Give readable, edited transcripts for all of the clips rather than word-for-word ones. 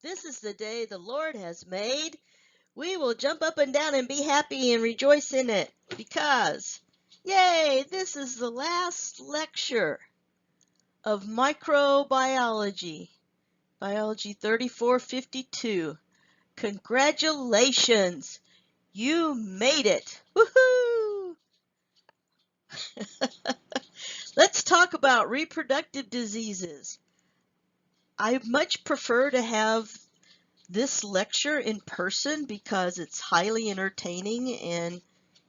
This is the day the Lord has made. We will jump up and down and be happy and rejoice in it because, yay, this is the last lecture of microbiology, biology 3452. Congratulations, you made it. Woohoo! Let's talk about reproductive diseases. I much prefer to have this lecture in person because it's highly entertaining and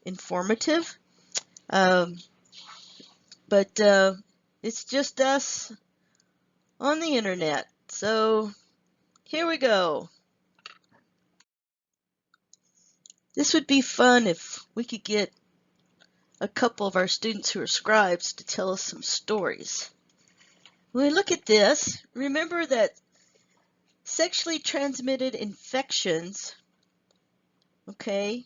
informative. But it's just us on the internet. So here we go. This would be fun if we could get a couple of our students who are scribes to tell us some stories. When we look at this, remember that sexually transmitted infections, okay,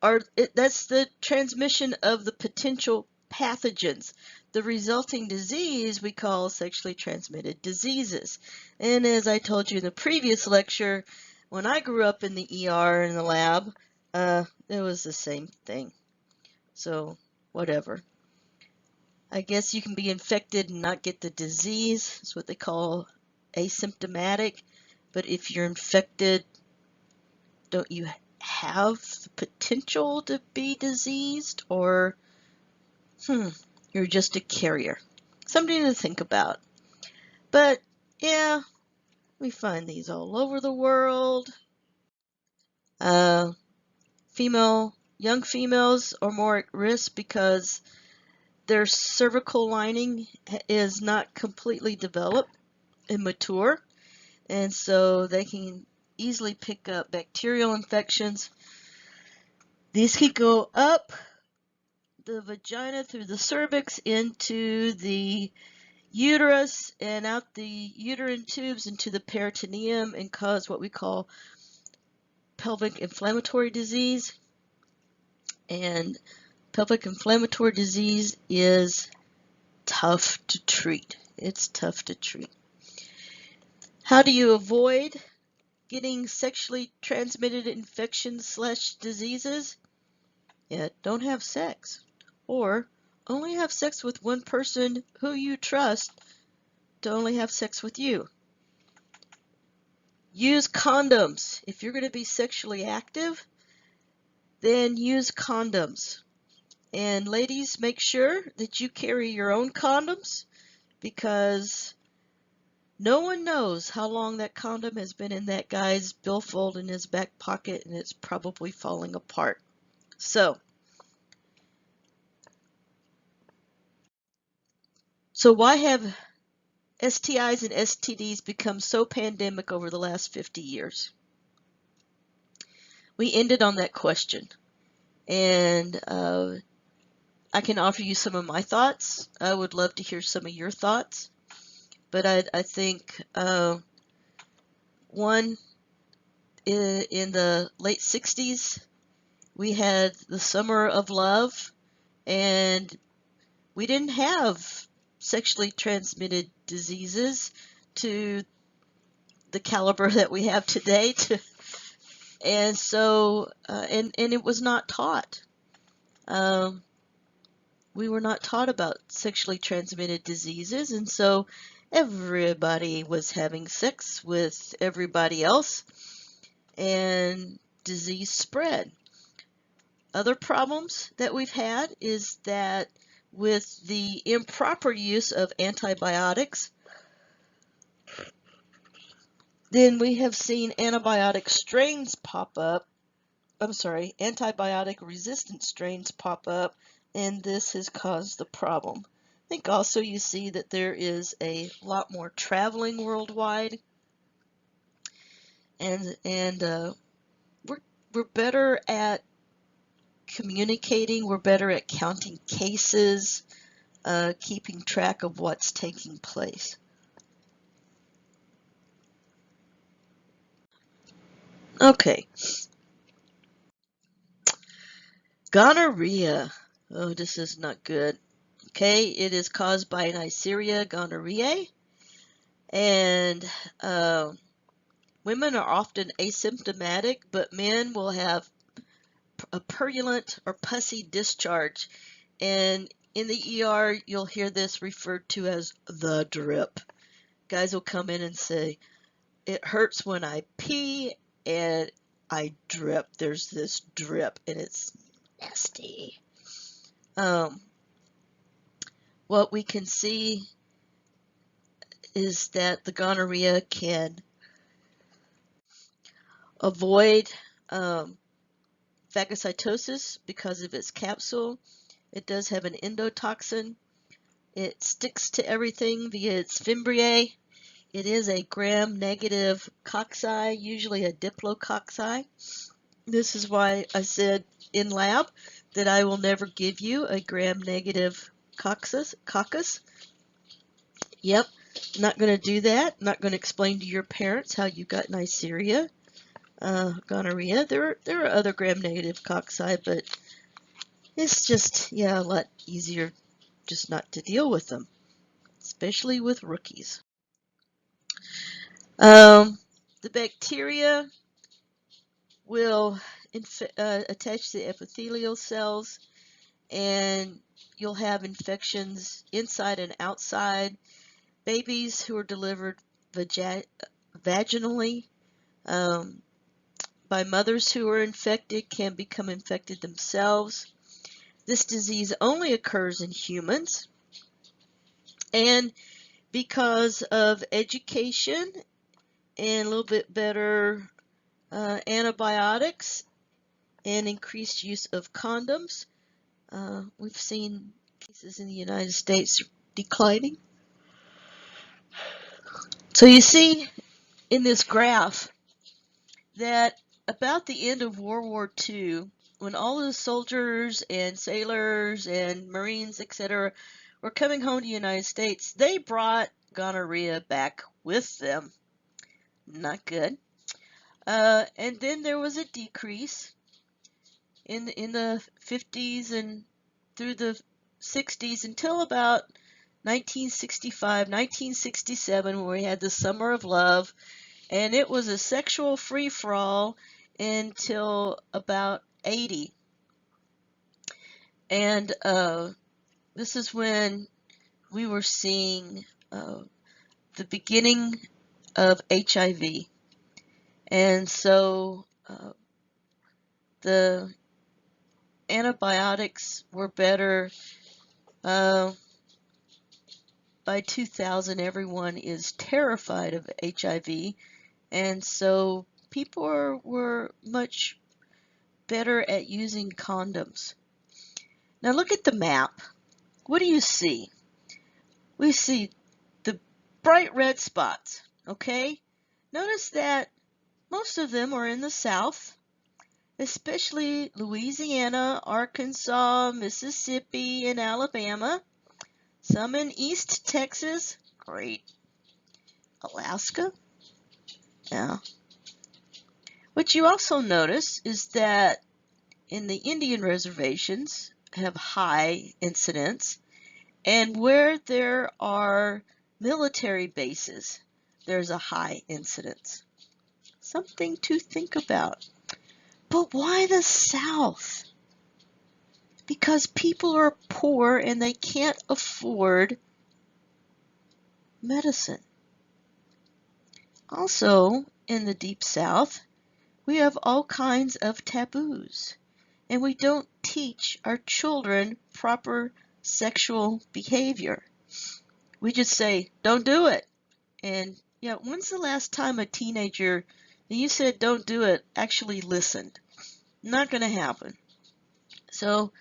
that's the transmission of the potential pathogens. The resulting disease we call sexually transmitted diseases. And as I told you in the previous lecture, when I grew up in the ER in the lab, it was the same thing. So whatever. I guess you can be infected and not get the disease. It's what they call asymptomatic. But if you're infected, don't you have the potential to be diseased? Or you're just a carrier? Something to think about. But yeah, we find these all over the world. Young females are more at risk because their cervical lining is not completely developed and mature, and so they can easily pick up bacterial infections. These can go up the vagina through the cervix into the uterus and out the uterine tubes into the peritoneum and cause what we call pelvic inflammatory disease. And pelvic inflammatory disease is tough to treat. It's tough to treat. How do you avoid getting sexually transmitted infections / diseases? Yeah, don't have sex. Or only have sex with one person who you trust to only have sex with you. Use condoms. If you're going to be sexually active, then use condoms. And ladies, make sure that you carry your own condoms because no one knows how long that condom has been in that guy's billfold in his back pocket, and it's probably falling apart. So why have STIs and STDs become so pandemic over the last 50 years? We ended on that question, and I can offer you some of my thoughts. I would love to hear some of your thoughts, but I think one, in the late 60s, we had the Summer of Love, and we didn't have sexually transmitted diseases to the caliber that we have today. And so, and it was not taught. We were not taught about sexually transmitted diseases, and so everybody was having sex with everybody else, and disease spread. Other problems that we've had is that with the improper use of antibiotics, then we have seen antibiotic resistant strains pop up, and this has caused the problem. I think also you see that there is a lot more traveling worldwide, and we're better at communicating, we're better at counting cases, keeping track of what's taking place. Okay. Gonorrhea. Oh, this is not good. Okay, it is caused by Neisseria gonorrhoeae, And women are often asymptomatic, but men will have a purulent or pussy discharge. And in the ER, you'll hear this referred to as the drip. Guys will come in and say, it hurts when I pee and I drip. There's this drip and it's nasty. What we can see is that the gonorrhea can avoid phagocytosis because of its capsule. It does have an endotoxin. It sticks to everything via its fimbriae. It is a gram-negative cocci, usually a diplococci. This is why I said in lab that I will never give you a gram-negative coccus. Yep, not going to do that. Not going to explain to your parents how you got Neisseria, gonorrhea. There are other gram-negative cocci, but it's just, yeah, a lot easier just not to deal with them, especially with rookies. The bacteria will attach to the epithelial cells, and you'll have infections inside and outside. Babies who are delivered vaginally by mothers who are infected can become infected themselves. This disease only occurs in humans, and because of education and a little bit better antibiotics and increased use of condoms, we've seen cases in the United States declining. So you see in this graph that about the end of World War II, when all of the soldiers and sailors and Marines, etc., were coming home to the United States, they brought gonorrhea back with them. Not good. And then there was a decrease in the 50s and through the 60s until about 1965, 1967, where we had the Summer of Love, and it was a sexual free-for-all until about 80. And this is when we were seeing the beginning of HIV. And so the antibiotics were better. By 2000, everyone is terrified of HIV, and so people were much better at using condoms. Now look at the map. What do you see? We see the bright red spots, okay? Notice that most of them are in the South, especially Louisiana, Arkansas, Mississippi, and Alabama. Some in East Texas, great. Alaska, yeah. What you also notice is that in the Indian reservations have high incidence, and where there are military bases, there's a high incidence. Something to think about. But why the South? Because people are poor and they can't afford medicine. Also, in the Deep South, we have all kinds of taboos, and we don't teach our children proper sexual behavior. We just say, don't do it. And yeah, when's the last time a teenager, when you said don't do it, actually listened? Not going to happen. So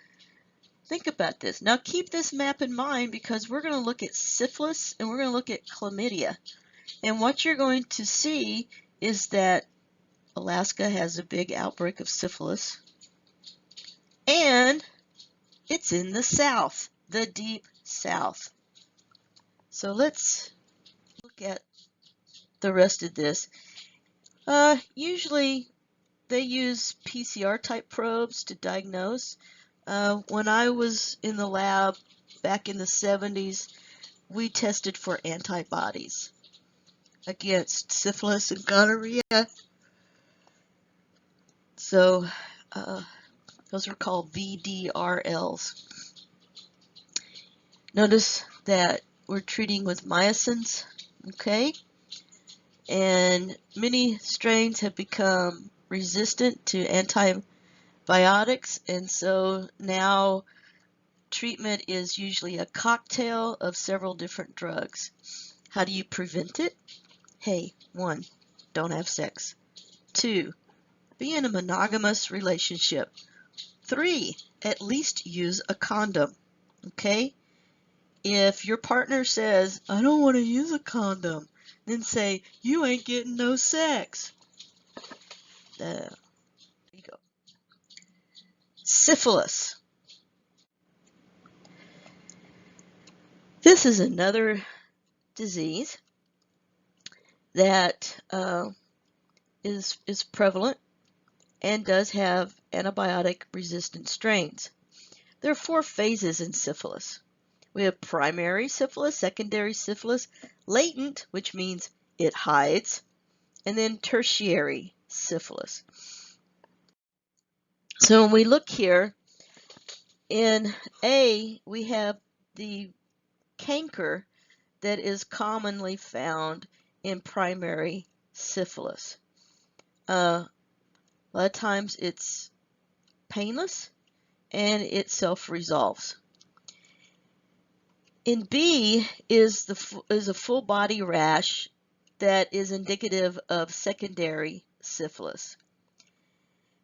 think about this. Now keep this map in mind because we're going to look at syphilis and we're going to look at chlamydia. And what you're going to see is that Alaska has a big outbreak of syphilis, and it's in the South, the Deep South. So let's look at the rest of this. Usually they use PCR type probes to diagnose. When I was in the lab back in the 70s, we tested for antibodies. against syphilis and gonorrhea. So those are called VDRLs. Notice that we're treating with mycins, okay? And many strains have become resistant to antibiotics, and so now treatment is usually a cocktail of several different drugs. How do you prevent it? Hey, 1, don't have sex. 2, be in a monogamous relationship. 3, at least use a condom, okay? If your partner says, I don't want to use a condom, then say, you ain't getting no sex. There you go. Syphilis. This is another disease that is prevalent and does have antibiotic-resistant strains. There are 4 phases in syphilis. We have primary syphilis, secondary syphilis, latent, which means it hides, and then tertiary syphilis. So when we look here, in A, we have the canker that is commonly found in primary syphilis. A lot of times it's painless and it self-resolves. In B is a full body rash that is indicative of secondary syphilis.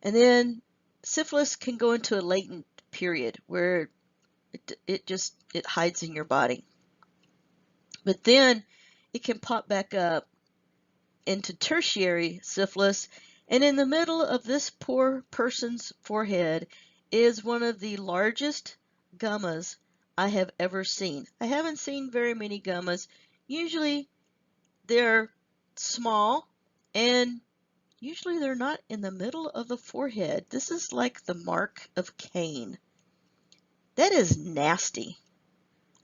And then syphilis can go into a latent period where it hides in your body. But then it can pop back up into tertiary syphilis, and in the middle of this poor person's forehead is one of the largest gummas I have ever seen. I haven't seen very many gummas. Usually they're small, and usually they're not in the middle of the forehead. This is like the mark of Cain. That is nasty.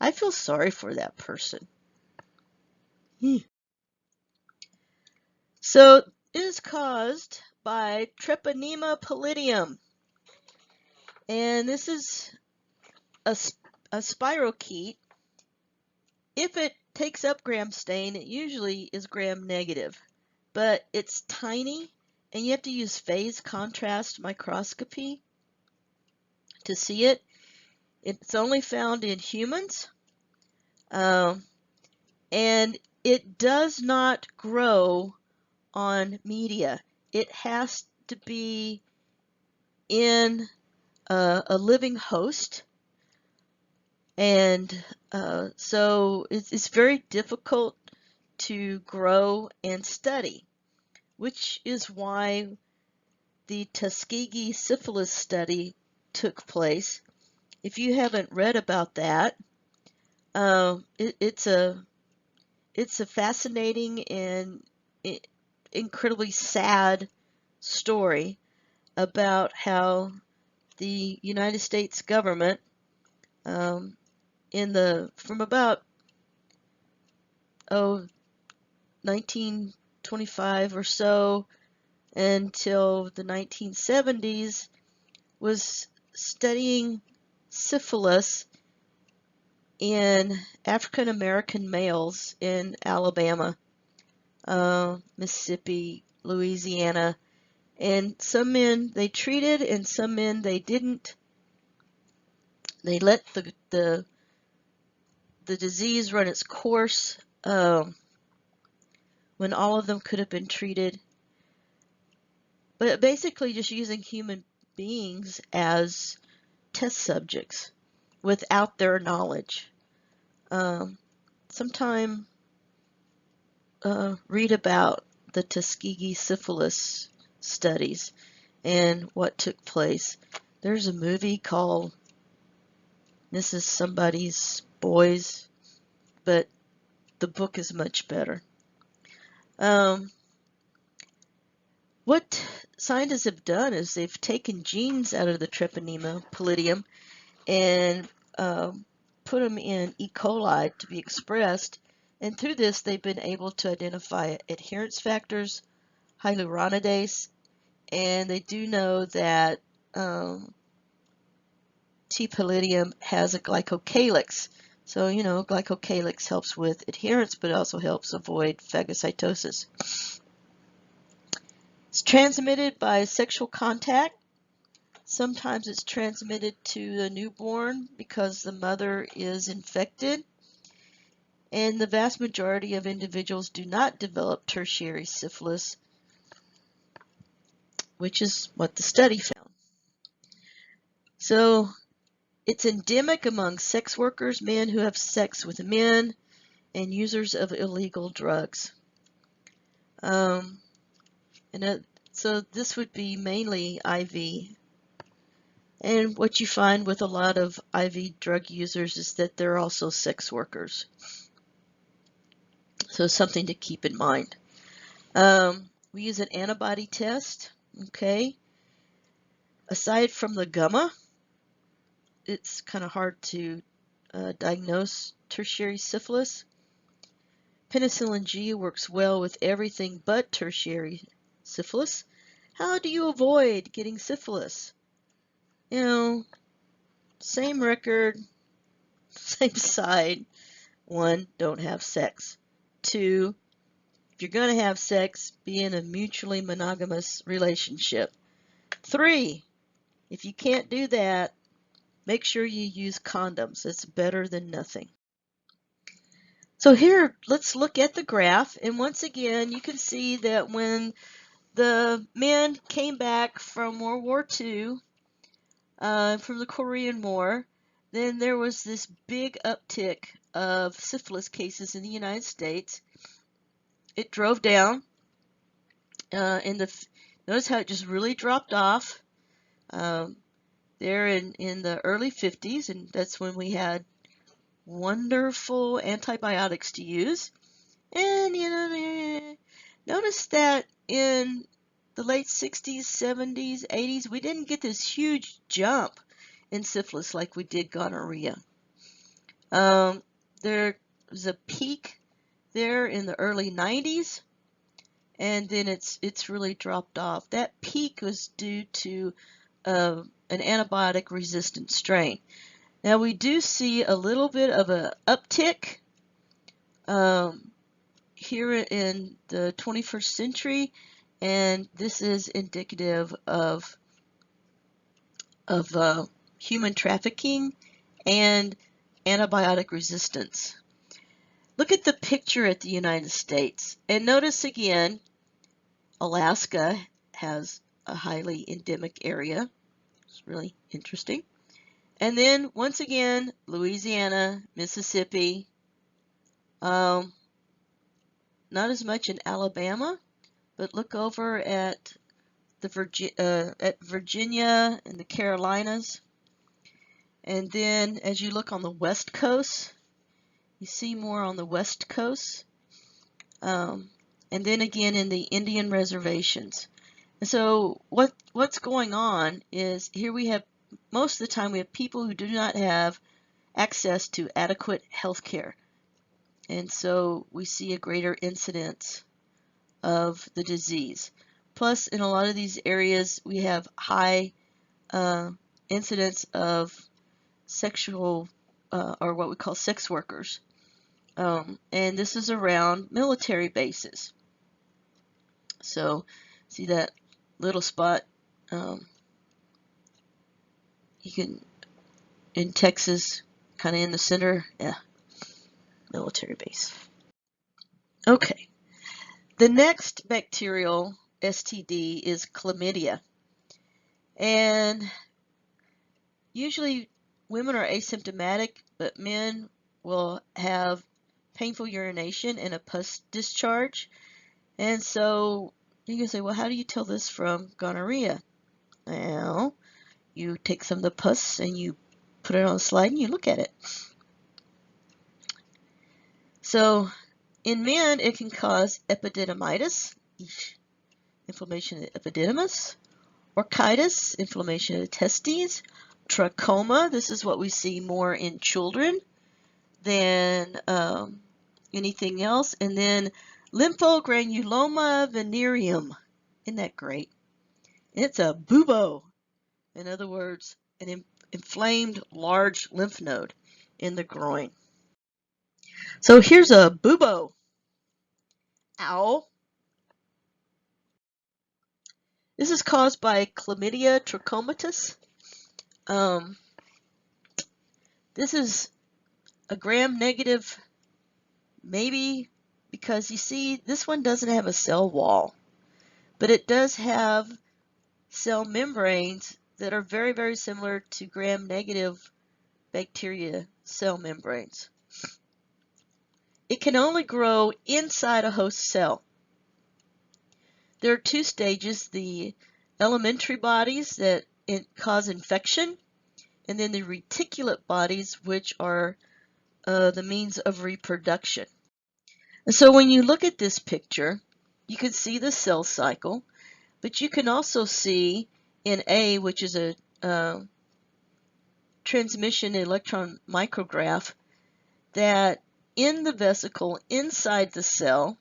I feel sorry for that person. So it is caused by Treponema pallidum. And this is a spirochete. If it takes up gram stain, it usually is gram negative, but it's tiny and you have to use phase contrast microscopy to see it. It's only found in humans, and it does not grow on media. It has to be in a living host, and so it's very difficult to grow and study, which is why the Tuskegee syphilis study took place. If you haven't read about that, it's a fascinating and incredibly sad story about how the United States government from about 1925 or so until the 1970s was studying syphilis in African American males in Alabama, Mississippi, Louisiana, and some men they treated and some men they didn't. They let the disease run its course when all of them could have been treated, but basically just using human beings as test subjects without their knowledge. Sometime read about the Tuskegee syphilis studies and what took place. There's a movie called Mrs. Somebody's Boys, but the book is much better. What scientists have done is they've taken genes out of the Treponema pallidum and put them in E. coli to be expressed, And through this, they've been able to identify adherence factors, hyaluronidase, and they do know that T. pallidum has a glycocalyx. So, glycocalyx helps with adherence, but it also helps avoid phagocytosis. It's transmitted by sexual contact. Sometimes it's transmitted to the newborn because the mother is infected. And the vast majority of individuals do not develop tertiary syphilis, which is what the study found. So it's endemic among sex workers, men who have sex with men, and users of illegal drugs. So this would be mainly IV. And what you find with a lot of IV drug users is that they're also sex workers. So something to keep in mind. We use an antibody test, okay? Aside from the gamma, it's kind of hard to diagnose tertiary syphilis. Penicillin G works well with everything but tertiary syphilis. How do you avoid getting syphilis? Same record, same side. 1, don't have sex. 2, if you're going to have sex, be in a mutually monogamous relationship. 3, if you can't do that, make sure you use condoms. It's better than nothing. So here, let's look at the graph. And once again, you can see that when the men came back from World War II, from the Korean War, then there was this big uptick of syphilis cases in the United States. It drove down. Notice how it just really dropped off there in the early 50s, and that's when we had wonderful antibiotics to use. And notice that in the late 60s, 70s, 80s, we didn't get this huge jump in syphilis like we did gonorrhea. There was a peak there in the early 90s, and then it's really dropped off. That peak was due to an antibiotic resistant strain. Now we do see a little bit of an uptick here in the 21st century, and this is indicative of human trafficking and antibiotic resistance. Look at the picture at the United States, and notice again, Alaska has a highly endemic area. It's really interesting. And then once again, Louisiana, Mississippi, not as much in Alabama, but look over at Virginia and the Carolinas. And then as you look on the West Coast, you see more on the West Coast. And then again in the Indian reservations. And so what's going on is here we have, most of the time we have people who do not have access to adequate health care. And so we see a greater incidence of the disease. Plus, in a lot of these areas, we have high incidence of sexual or what we call sex workers. And this is around military bases. So, see that little spot? You can, in Texas, kind of in the center, yeah, military base. Okay, the next bacterial STD is chlamydia. And usually women are asymptomatic, but men will have painful urination and a pus discharge. And so you can say, well, how do you tell this from gonorrhea? Well, you take some of the pus and you put it on a slide and you look at it. So in men, it can cause epididymitis, inflammation of the epididymis, orchitis, inflammation of the testes, trachoma. This is what we see more in children than anything else. And then lymphogranuloma venereum. Isn't that great? It's a bubo. In other words, an inflamed large lymph node in the groin. So here's a bubo. Ow. This is caused by chlamydia trachomatis. This is a gram-negative, maybe because you see this one doesn't have a cell wall, but it does have cell membranes that are very, very similar to gram-negative bacteria cell membranes. It can only grow inside a host cell. There are two stages, the elementary bodies that cause infection, and then the reticulate bodies, which are the means of reproduction. And so when you look at this picture, you can see the cell cycle, but you can also see in A, which is a transmission electron micrograph, that in the vesicle inside the cell,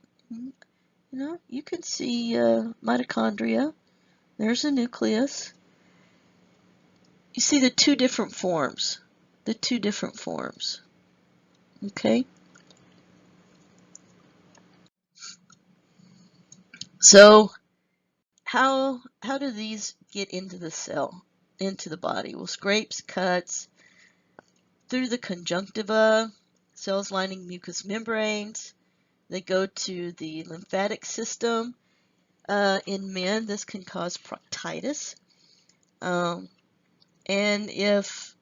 you can see mitochondria. There's the nucleus. You see the two different forms. Okay? So how do these get into the cell, into the body? Well, scrapes, cuts, through the conjunctiva, cells lining mucous membranes. They go to the lymphatic system. In men, this can cause proctitis. And if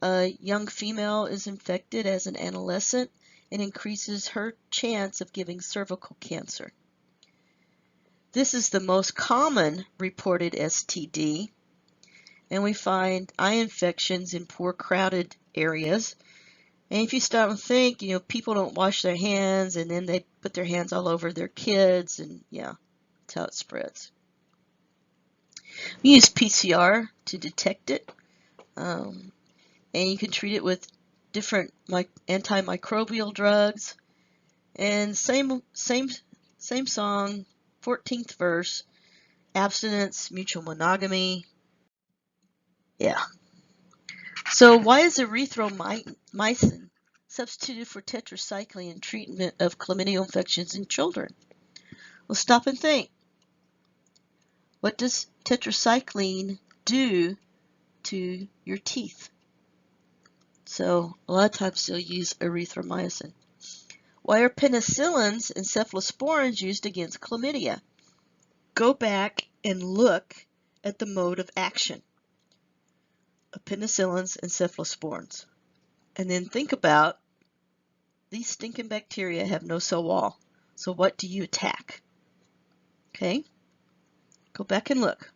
a young female is infected as an adolescent, it increases her chance of giving cervical cancer. This is the most common reported STD, and we find eye infections in poor crowded areas. And if you stop and think, people don't wash their hands, and then they put their hands all over their kids, and yeah, that's how it spreads. We use PCR to detect it, and you can treat it with different antimicrobial drugs. And same song, 14th verse, abstinence, mutual monogamy. Yeah. So why is erythromycin substituted for tetracycline in treatment of chlamydial infections in children? Well, stop and think. What does tetracycline do to your teeth? So a lot of times they'll use erythromycin. Why are penicillins and cephalosporins used against chlamydia? Go back and look at the mode of action of penicillins and cephalosporins. And then think about, these stinking bacteria have no cell wall. So what do you attack? Okay, go back and look.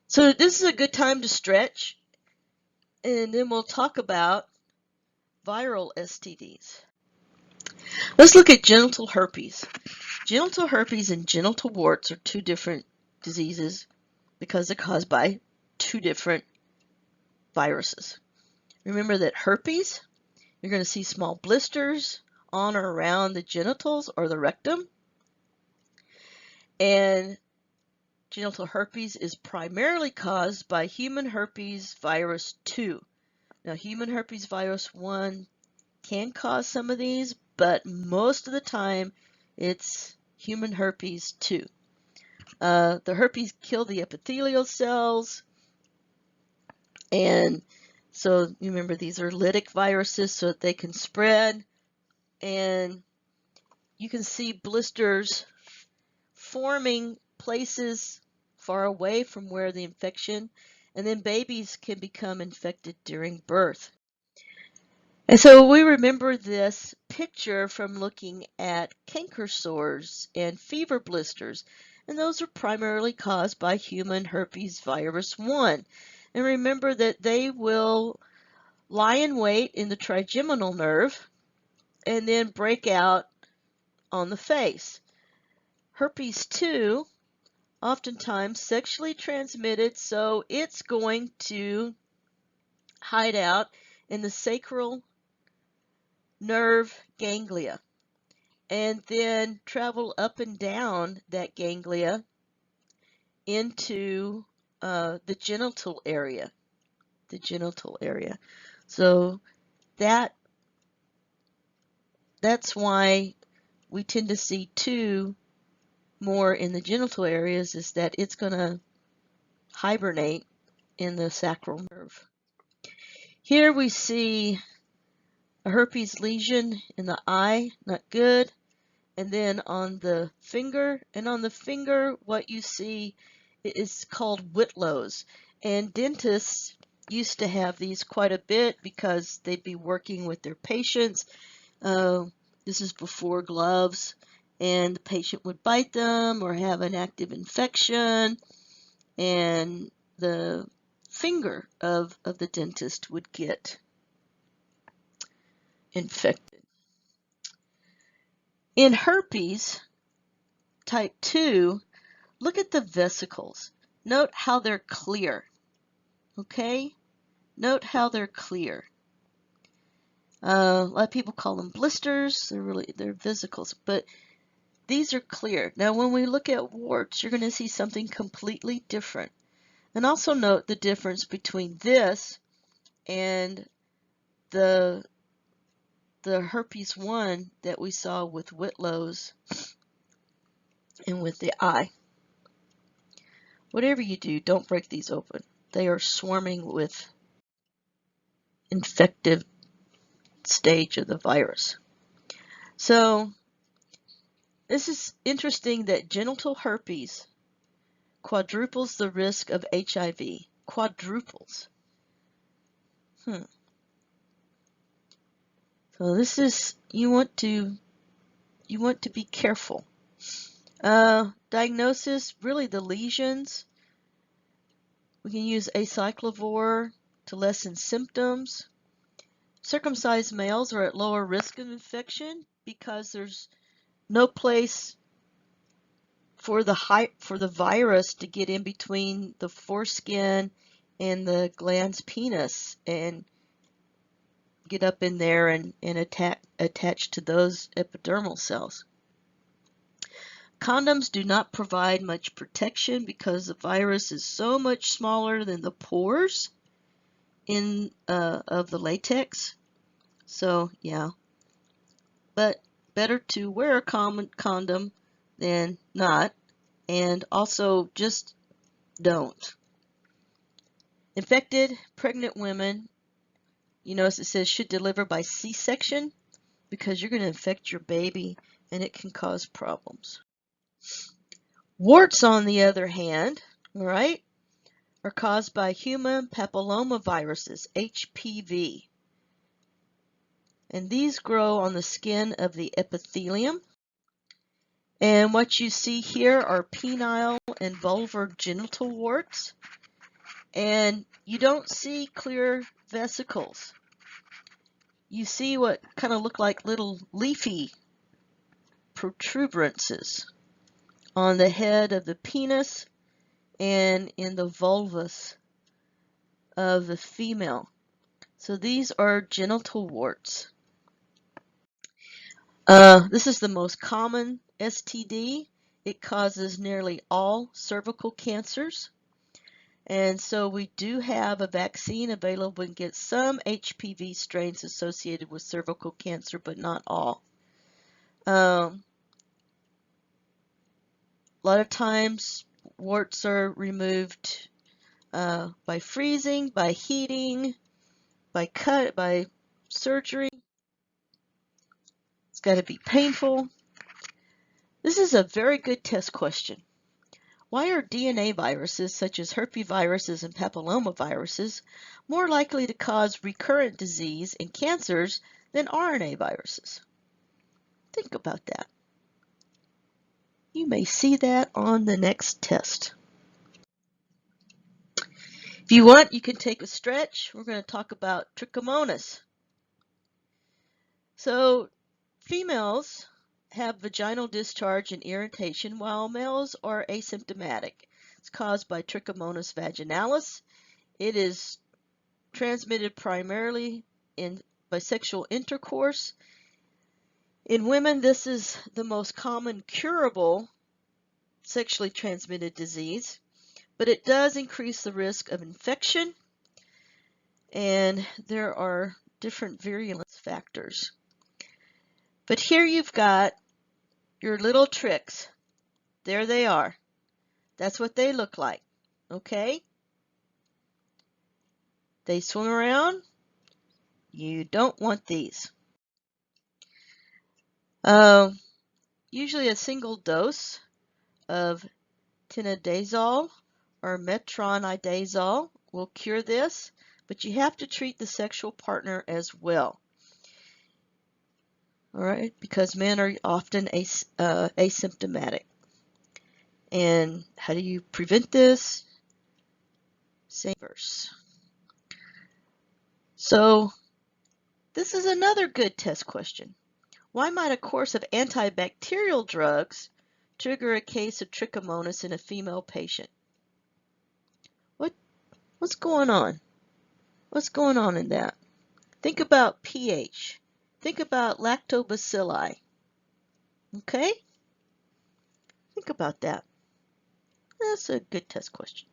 So this is a good time to stretch, and then we'll talk about viral STDs. Let's look at genital herpes. Genital herpes and genital warts are two different diseases because they're caused by two different viruses. Remember that herpes, you're going to see small blisters on or around the genitals or the rectum. And genital herpes is primarily caused by human herpes virus 2. Now, human herpes virus 1 can cause some of these, but most of the time it's human herpes 2. The herpes kill the epithelial cells, and so you remember these are lytic viruses so that they can spread, and you can see blisters forming places far away from where the infection, and then babies can become infected during birth. And so we remember this picture from looking at canker sores and fever blisters, and those are primarily caused by human herpes virus 1. And remember that they will lie in wait in the trigeminal nerve and then break out on the face. Herpes 2, oftentimes sexually transmitted, so it's going to hide out in the sacral nerve ganglia, and then travel up and down that ganglia into the genital area. The genital area. So that's why we tend to see 2 more in the genital areas, is that it's going to hibernate in the sacral nerve. Here we see a herpes lesion in the eye, not good. And then on the finger, what you see is called Whitlow's. And dentists used to have these quite a bit because they'd be working with their patients. This is before gloves, and the patient would bite them or have an active infection, and the finger of the dentist would get infected. In herpes type 2, look at the vesicles. Note how they're clear. Okay? Note how they're clear. A lot of people call them blisters. They're vesicles, but these are clear. Now, when we look at warts, you're going to see something completely different. And also note the difference between this and the herpes 1 that we saw with Whitlow's and with the eye. Whatever you do, don't break these open. They are swarming with infective stage of the virus. So this is interesting that genital herpes quadruples the risk of HIV. Quadruples. So this is, you want to be careful. Diagnosis, really the lesions. We can use acyclovir to lessen symptoms. Circumcised males are at lower risk of infection because there's no place for the virus to get in between the foreskin and the glans penis and get up in there and attach to those epidermal cells. Condoms do not provide much protection because the virus is so much smaller than the pores of the latex. So yeah, but better to wear a condom than not, and also just don't. Infected pregnant women, you notice it says should deliver by C-section because you're going to infect your baby and it can cause problems. Warts, on the other hand, right, are caused by human papillomaviruses, HPV. And these grow on the skin of the epithelium. And what you see here are penile and vulvar genital warts. And you don't see clear vesicles. You see what kind of look like little leafy protuberances on the head of the penis and in the vulvas of the female. So these are genital warts. This is the most common STD. It causes nearly all cervical cancers. And so we do have a vaccine available against some HPV strains associated with cervical cancer, but not all. A lot of times warts are removed by freezing, by heating, by surgery. It's got to be painful. This is a very good test question. Why are DNA viruses such as herpesviruses and papillomaviruses more likely to cause recurrent disease and cancers than RNA viruses? Think about that. You may see that on the next test. If you want, you can take a stretch. We're going to talk about trichomonas. So females have vaginal discharge and irritation while males are asymptomatic. It's caused by Trichomonas vaginalis. It is transmitted primarily in by sexual intercourse. In women, this is the most common curable sexually transmitted disease, but it does increase the risk of infection, and there are different virulence factors. But here you've got your little tricks. There they are. That's what they look like, okay? They swim around. You don't want these. Usually a single dose of tinidazole or metronidazole will cure this, but you have to treat the sexual partner as well. All right, because men are often asymptomatic. And how do you prevent this? Same verse. So this is another good test question. Why might a course of antibacterial drugs trigger a case of trichomonas in a female patient? What's going on? What's going on in that? Think about pH. Think about lactobacilli. Okay? Think about that. That's a good test question.